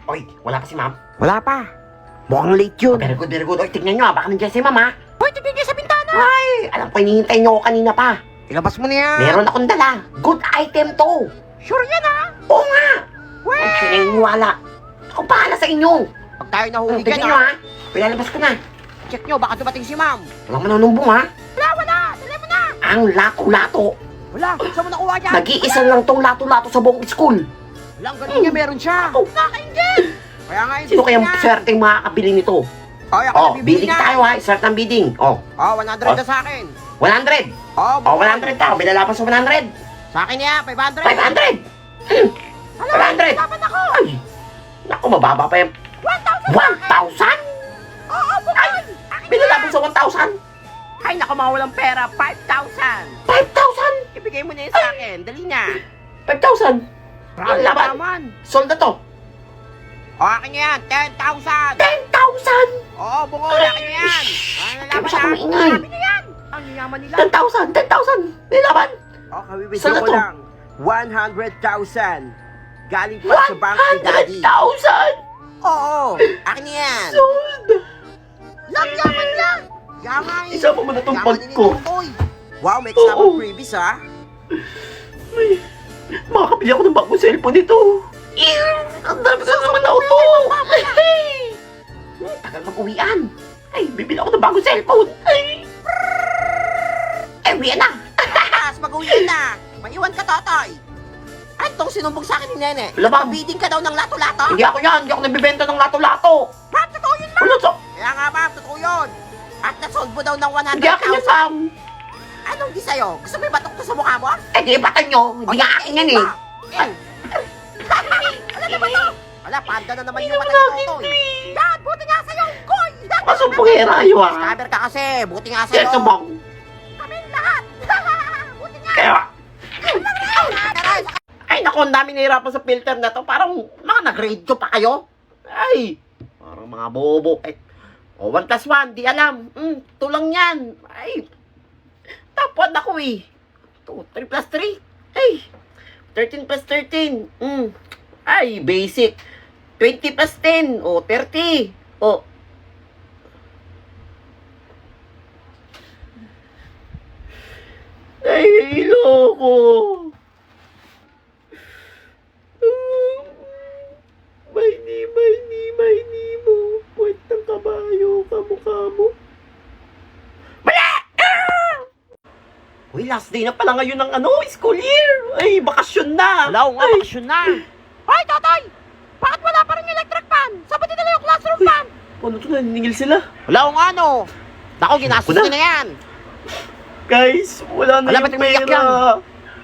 Oy, wala pa si ma'am. Wala pa. Mukhang late yun. Very good, very good. Oy, tignan nyo baka nandiyan si ma'am ha. Hoy, tignan niya sa bintana. Ay, alam ko, hinihintay nyo ako kanina pa. Ilabas mo na yan. Meron akong dala. Good item to. Sure yan ha. Oo nga. Weh. Huwag sininiwala. Ako bahala sa inyo. Pag tayo nahuli Tignan dyan nyo ha. ha. Pilalabas ko na. Check nyo, baka dumating si ma'am. Walang manunumbong ha. Wala. Dali mo na. Ang lato-lato. Wala, saan mo nakuha yan? Nag-iisa lang tong lato-lato sa buong school. Walang ganun niya, meron siya. Ako. Nakaingin. Kaya nga yun. Sino kayang swerteng makakabili nito? Ay, ako Oh, nabibili bidding na. tayo ha. Start ng bidding. Oh, 100 na sa akin. 100. Oh, Oh, 100 ka. Binalapan sa 100. Sa akin niya, 500. 500. Hala, 500. laban ako. Ay, naku, mababa pa yung 1,000. 1,000? Oo, bukal. Binalaban sa 1,000? Ay, naku, mawalang pera. 5,000. 5,000? Ibigay mo na yun sa akin. Dali na. 5,000? Ang laban. naman. Sold na to. O, akin yan. 10,000. 10,000? Oo, bukol. Akin yan. Ano Kaya laban masyadong na? maingay. Sabi na yan. Ang yaman nila. 10,000? 10,000? Nilaban? O, kabibigyan Saan na ko to? lang. 100,000. Galing pa sa bank ni Daddy. 100,000? Oo, akin yan. Sold. Yaman lang. Yaman. Isa pa man itong bag Yaman ko. ni Tutoy. Wow, may kasama Oo. freebies ha. May, makakabili ako ng bagong cellphone nito. Ang dami ko naman na auto. Tagal mag-uwian. Ay, bibili ako ng bagong cellphone. Ay, uwian na. Tapos mag-uwi na. Maiwan ka, Totoy. Ay, itong sinumbong sa akin ni Nene. Wala ba? Bidding ka daw ng lato-lato. Hindi ako yan. Hindi ako nagbibenta ng lato-lato. Ma'am, totoo yun, ma'am. Ano to? Kaya nga, ma'am, totoo yun. At nasold mo daw ng Hindi akin yan, 100,000. Sam. Anong di sa'yo? Gusto mo ibatok to sa mukha mo? Eh, di batan nyo. Hindi nga akin yan eh. Ano naman to? Wala, panda na naman yung mata ni Totoy. Yan, buti nga sa'yo, Koy. Masumpungera ayo ah. Scammer ka kasi, buti nga sa'yo. Yes, subong. Kaming lahat. Buti nga. Kaya, Aray, ay naku, ang dami nahirapan sa filter na to. Parang mga nag-grade ko pa kayo. Ay, parang mga bobo. Ay, 1 plus 1, di alam. 2 lang yan. Ay, top 1 ako eh. 3 plus 3. Ay, 13 plus 13. Ay, basic. 20 plus 10. 30. Ay, loko. May mo. Puwet ng kabayo, kamukha mo. Mali! Uy, last day na pala ngayon ng school year. Ay, bakasyon na. wala nga, bakasyon na. Hoy, Totoy! Bakit wala pa rin yung electric fan? Saan nila yung classroom fan? Paano ito naniningil sila? Wala ko nga, no. Naku, ginastos Wala. ko na yan. Guys, wala na Wala, yung ba't umiiyak pera.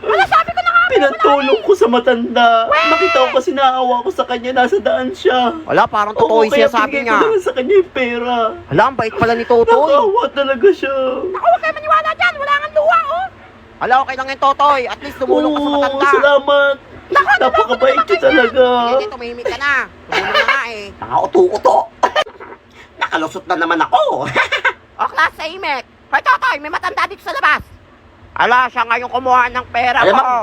Wala, sabi ko na nga. Pinatulong ko sa matanda. Nakita ko kasi naawa ko sa kanya. Nasa daan siya. Wala, parang totoo yung kaya sinasabi binigay ko niya. naman sa kanya yung pera. Hala, ang bait pala ni Totoy. Nakawa talaga siya. Ako, huwag kayo maniwala dyan. Wala nga luha, oh. Hala, okay lang yung Totoy. At least tumulong ka sa matanda. Salamat. Napakabait ka talaga. Hindi, tumihimik ka na. Tumulong na nga eh. Nakauto-uto. Nakalusot na naman ako. O, class sa Imek. Hoy, Totoy, may matanda dito sa labas. Hala, siya nga yung kumuha ng pera Alam ko. mo,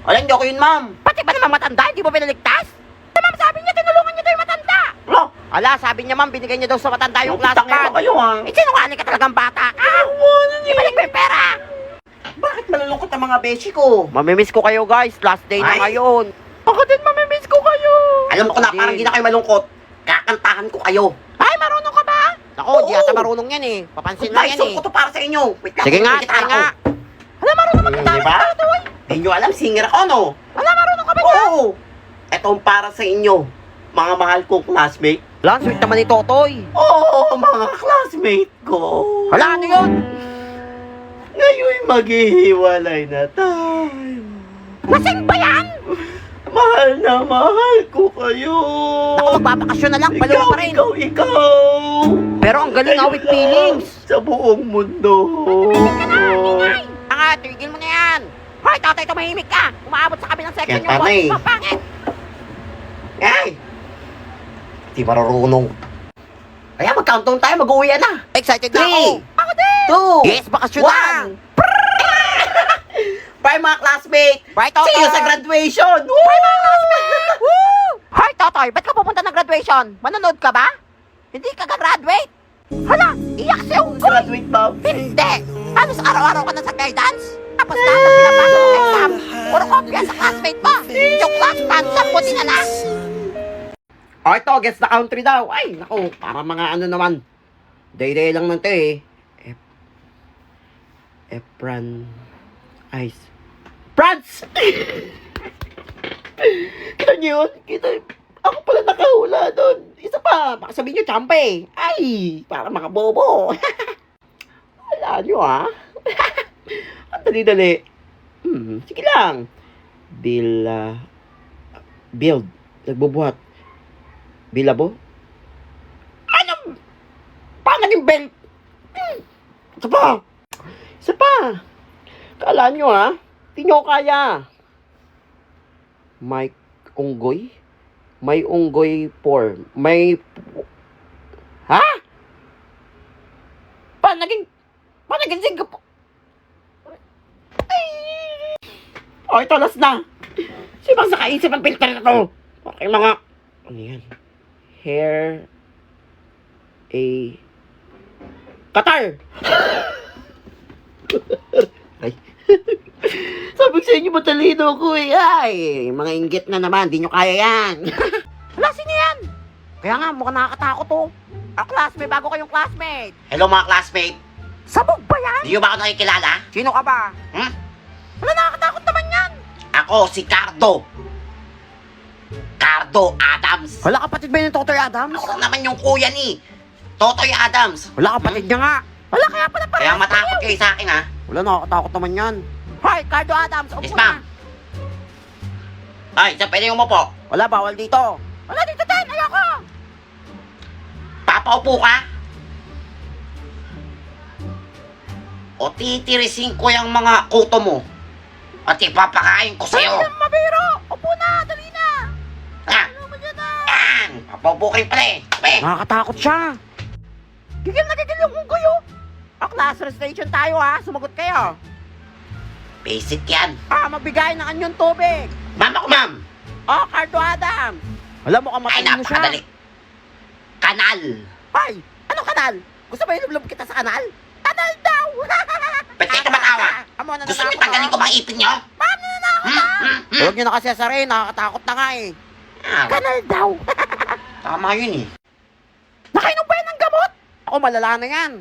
Ay, hindi ako yun, ma'am. Pati ba naman matanda? Hindi mo pinaligtas? Ma'am, sabi niya, tinulungan niya daw yung matanda. Lo, Hala, sabi niya, ma'am, binigay niya daw sa matanda yung class tangina pad. kayo, ha? Eh, sinungaling ka talagang bata ka. Ibalik mo yung pera. Bakit malulungkot ang mga beshi ko? Mamimiss ko kayo, guys. Last day na Ay. ngayon. Ako din, mamimiss ko kayo. Alam mo ko na Hindi. parang hindi na kayo malungkot. Kakantahan ko kayo. Ay, marunong ka ba? Ako, di Oo. ata marunong yan eh. Papansin lang yan Naisok eh. ko to para sa inyo. Wait lang, Sige nga, may gitara sige nga. ko. Hala, marunong mag-gitara Diba? ka, Totoy. Hindi nyo alam, singer ako, no? Hala, marunong ka ba dyan? Oo. Etong para sa inyo, mga mahal kong classmate. Hala, ang sweet naman ni Totoy. Oo, mga classmate ko. Hala, ano yun? Ngayon maghihiwalay na tayo. Lasing ba yan? Mahal na mahal ko kayo. Ako, magbabakasyon na lang. Baliw pa rin. Ikaw. Pero ang galing nga with feelings. Sa buong mundo. Nga, tigil mo na yan. Hoy, Totoy, tumahimik ka. Umaabot sa kabilang section Kaya yung tama eh. boss. Pangit. Ay! Di marurunong. Kaya mag-countdown tayo, mag-uwian na. Excited na 3, ako. Ako din. 2, Yes, bakasyon na. 1. Bye mga classmate. Bye, Totoy. See you sa graduation. Bye, mga classmates. Woo! Hoy, Totoy, ba't ka pupunta ng graduation? graduation? Manonood ka ba? Hindi ka gagraduate? Hala, iyak si Unggoy. Graduate, ma'am. Hindi! Paano sa araw-araw ka na sa guidance? Tapos lahat ng pinapasok ng exam, puro kopya sa classmate mo. Joke lang, pansang mo din na. O ito, guess the country daw. Ay, naku, para mga ano naman. Day-day lang nun to eh. Efran Ice. France! Kita niyo yun? Ako pala nakahula doon. Isa pa, baka sabihin niyo, champe. Ay, para mga bobo. Wala niyo ha. Ang dali-dali. Sige lang. Build. Nagbubuhat. Bilabo? Ano? Paano naging belt? Isa pa. Kala nyo ha? Di nyo kaya. May unggoy? May unggoy for. Ha? Paano naging Singapore? O, ito, last na. Sibang sa kaisip ang filter na to. Okay, mga... Ano yan? Hair... Qatar! Ay. Sabi sa inyo, matalino ko eh. Ay, mga inggit na naman. Di nyo kaya yan. Hala, sino yan? Kaya nga, mukhang nakakatakot oh. Ang classmate, bago kayong classmate. Hello mga classmate. Sabog ba yan? Di nyo ba ako nakikilala? Sino ka ba? Hala, nakakatakot naman yan. Ako si Cardo. Cardo Adams. Hala, kapatid ba yun yung Totoy Adams? Ako naman yung kuya ni Totoy Adams. Hala, kapatid niya nga. Hala, kaya pala Kaya matakot kayo sa akin ha. Wala, nakakatakot naman yan. Hi, Cardo Adams, upo Yes, na. ma'am. Ay, saan pwede umupo? Wala, bawal dito. Wala, dito din, ayoko. Papaupo ka? O titirisin ko yung mga kuto mo at ipapakain ko Dali sa'yo. na, mabiro. Upo na, dali na. Ha? Ano mo dyan na? Yan! Papaupo kayo pala eh. Sabi. Nakakatakot siya. Gigil na gigil yung unggoy oh. Class station tayo ha, sumagot kayo. Basic yan. Magbigay ng anyong tubig. Ma'am ako, ma'am. Cardo Adam. Alam mo, Ay, kamatay mo siya. napakadali. Kanal. Ay, anong kanal? Gusto ba ilublob kita sa kanal? Kanal daw! Ba't kayo tumatawa? Amo na Gusto niyo tanggalin ko mga ipin niyo? Paano na ako? Huwag niyo na kasi sasarin, nakakatakot na nga eh. Kanal daw. Tama yun eh. Nakainom ba yan ng gamot? Ako, malala na yan.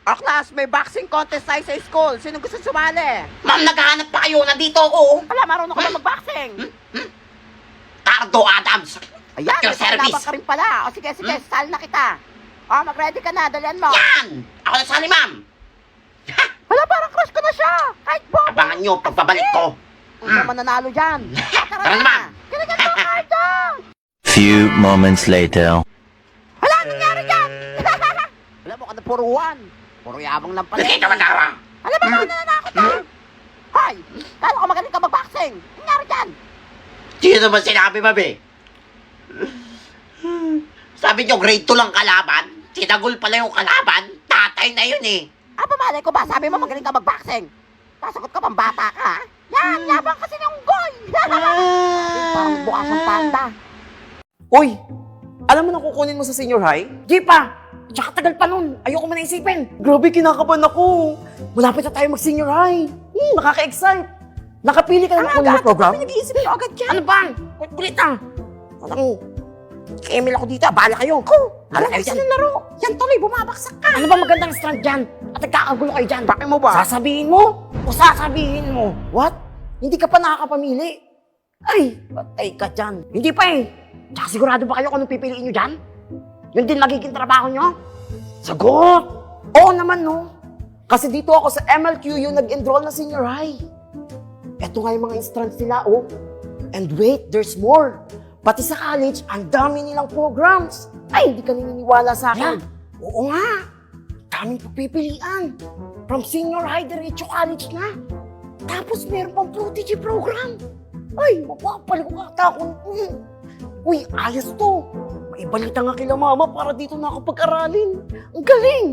Class, may boxing contest tayo sa school. Sino gusto sumali? Ma'am, naghahanap pa kayo. Nandito ako. Wala, marunong ka ba mag-boxing? Cardo Adams. Ayan, At your service. ka rin pala. O sige, sali na kita. Mag-ready ka na, dalian mo. Yan! Ako na sali, ma'am. Wala, parang crush ko na siya. Kahit bobo. Abangan nyo pagpabalik ko. Kung naman nanalo dyan. Tara na, ma'am. Kinagal mo, Cardo. Few moments later. Wala, nangyari dyan. Wala mo ka na puruan. Puro yabang lang pala. Hindi ka matawa. Alam mo naman nananakot ka. Hoy, kala ko magaling ka mag-boxing. Nangyari dyan. Sino naman sinabi, babe? Sabi nyo, grade 2 lang kalaban. Sinagul pala yung kalaban. Tatay na yun eh. Pamalay ko ba? Sabi mo magaling ka mag-boxing. Sasagot ka pang bata ka, ha? Yan, yabang kasi ng unggoy. Parang bukas ang panda. Uy! Alam mo na kukunin mo sa senior high? Di pa. Tsaka tagal pa nun. Ayoko mo na isipin. Grabe, kinakabahan ako. Malapit na tayo mag-senior high. Nakaka-excite. Nakapili ka na kunin mo program? Nag-iisip ko agad dyan. Ano ba? Kulit ah. Walang Emil ako dito. Bala kayo. Alam ko sila laro. Yan tuloy, bumabaksak ka. Ano ba magandang strand dyan? At nagkakagulo kayo dyan. Bakit mo ba? Sasabihin mo o sasabihin mo? What? Hindi ka pa nakakapamili. Ay, patay ka dyan. Hindi pa eh. Tsaka sigurado ba kayo kung anong pipiliin nyo dyan? Yun din magiging trabaho nyo? Sagot! Oo naman, no? Kasi dito ako sa MLQU nag-enroll na senior high. Eto nga yung mga strands nila, oh. And wait, there's more. Pati sa college, ang dami nilang programs. Ay, hindi ka naniniwala sa akin. Oo nga. Daming pagpipilian. From senior high, diretso college na. Tapos meron pang prodigy program. Ay, mapapal ko kata ako. Uy, ayos to. Maibalita nga kila mama para dito na ako pag-aralin. Ang galing.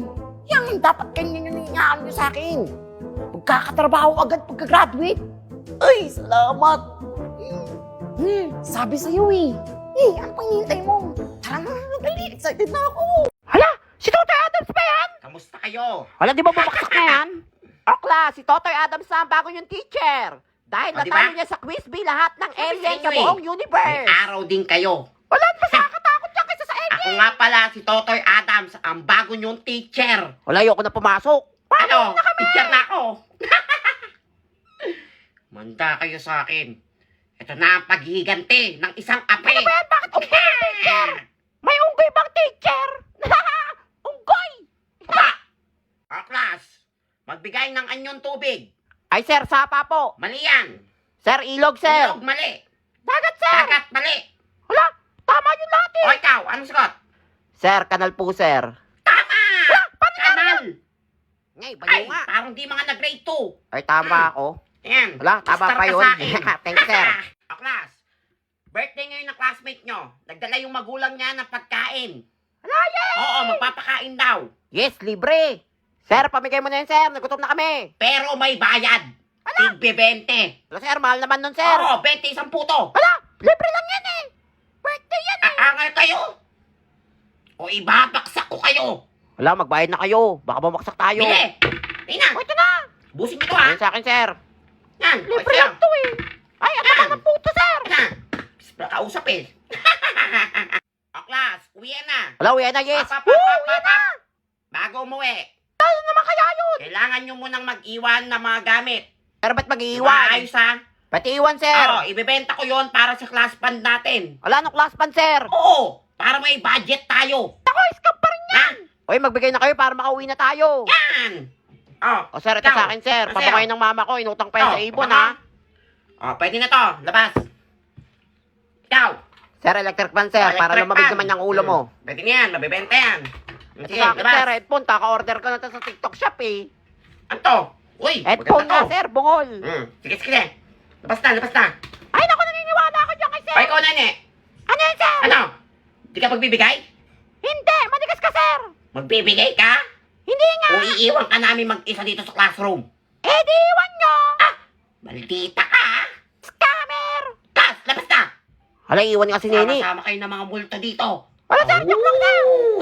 Yan, dapat ganyan yung hinihingaan nyo sa akin. Magkakatrabaho agad pagka-graduate. Ay, salamat. Sabi sa'yo eh. Ano pang hinihintay mo? excited na ako. Hala, si Totoy Adams ba yan? Kamusta kayo? Hala, di ba bumaksak na yan? O class, si Totoy Adams na ang bago niyong teacher. Dahil O, natalo diba? niya sa quiz bee lahat ng alien sa inyo eh. buong May universe. araw din kayo. Wala, mas nakakatakot yan kaysa sa alien. Ako nga pala si Totoy Adams, ang bago niyong teacher. Wala, ayoko na pumasok. Ano? Teacher na ako. Manda kayo sa akin. Ito na ang paghihiganti ng isang ape. Ano ba yan? Bakit unggoy ang teacher? May unggoy bang teacher? Unggoy! Pa! O class, magbigay ng anyong tubig. Ay, sir, sapa po. Mali yan. Sir, ilog, sir. Ilog, mali. Dagat, sir. Dagat, mali. Wala, tama yun lahat eh. O ikaw, anong sagot? Sir, kanal po, sir. Tama! Kanal! Ngay, Ay, baliw nga. parang di mga nag-grade 2. Ay, tama ako. Yan. Wala, tama Star pa ka yun. sa akin. Thanks, sir. O class, birthday ngayon ng classmate nyo. Nagdala yung magulang niya ng pagkain. Wala, yay! Oo, magpapakain daw. Yes, libre. Sir, pamigay mo na yun, sir. Nagutom na kami. Pero may bayad. Tigbe 20. Wala, sir, mahal naman nun, sir. Oo, 20 isang puto. Wala, libre lang yan eh. Birthday yan eh. Aangal kayo. O ibabaksak ko kayo. Wala, magbayad na kayo. Baka bumaksak tayo. Bili. Tingnan. O, ito na. Busin mo to ha. Ayun sa akin, sir. Yan. O, Libre siya. lang to eh. Ay, ang tagal ng puto, sir. Yan. Kausap eh. O class, uwi na. Wala, uwi na, yes. Pap, pap, Woo, pap, uwi pap, na. pap. Bago umuwi, Ano naman kaya yun? kailangan nyo munang mag-iwan ng mga gamit. Sir, ba't mag-iiwan? Maayos ha. Pati iwan, sir. Oo, ibebenta ko yon para sa class fund natin. Wala nung class pan, sir. Oo, para may budget tayo. Ako, scam pa rin yan. Ha? Uy, magbigay na kayo para makauwi na tayo. Yan. Oh, O, sir, ito ikaw. sa akin, sir. Ano Pabukay sa'yo? ng mama ko. Inutang pa yan sa ibon, ha? Oh, pwede na to. Labas. Ikaw. Sir, electric fan, sir. Para Electric lumamig fan. naman yung ulo mo. Pwede na yan. Mabibenta yan. Ito Sige, sa akin, labas. sir. Headphone. Kaka-order ko na to sa TikTok shop, eh. Ano to? Uy, Headphone maganda nga, to. sir. Bungol. Sige, sige. Labas na, labas na. Ay, naku, naniniwala ako dyan kay sir. O, ikaw na, ne. Ano yan, sir? Ano? Di ka magbibigay? Hindi. Manigas ka, sir. Magbibigay ka? Hindi nga. O iiwan ka namin mag-isa dito sa classroom? Eh, di iwan nyo. Maldita ka, ha? Scammer. Kas, labas na. Hala, iwan nga si Nini. Sama-sama kayo ng mga multo dito. Wala, sir. Joke lang, sir. Ooh.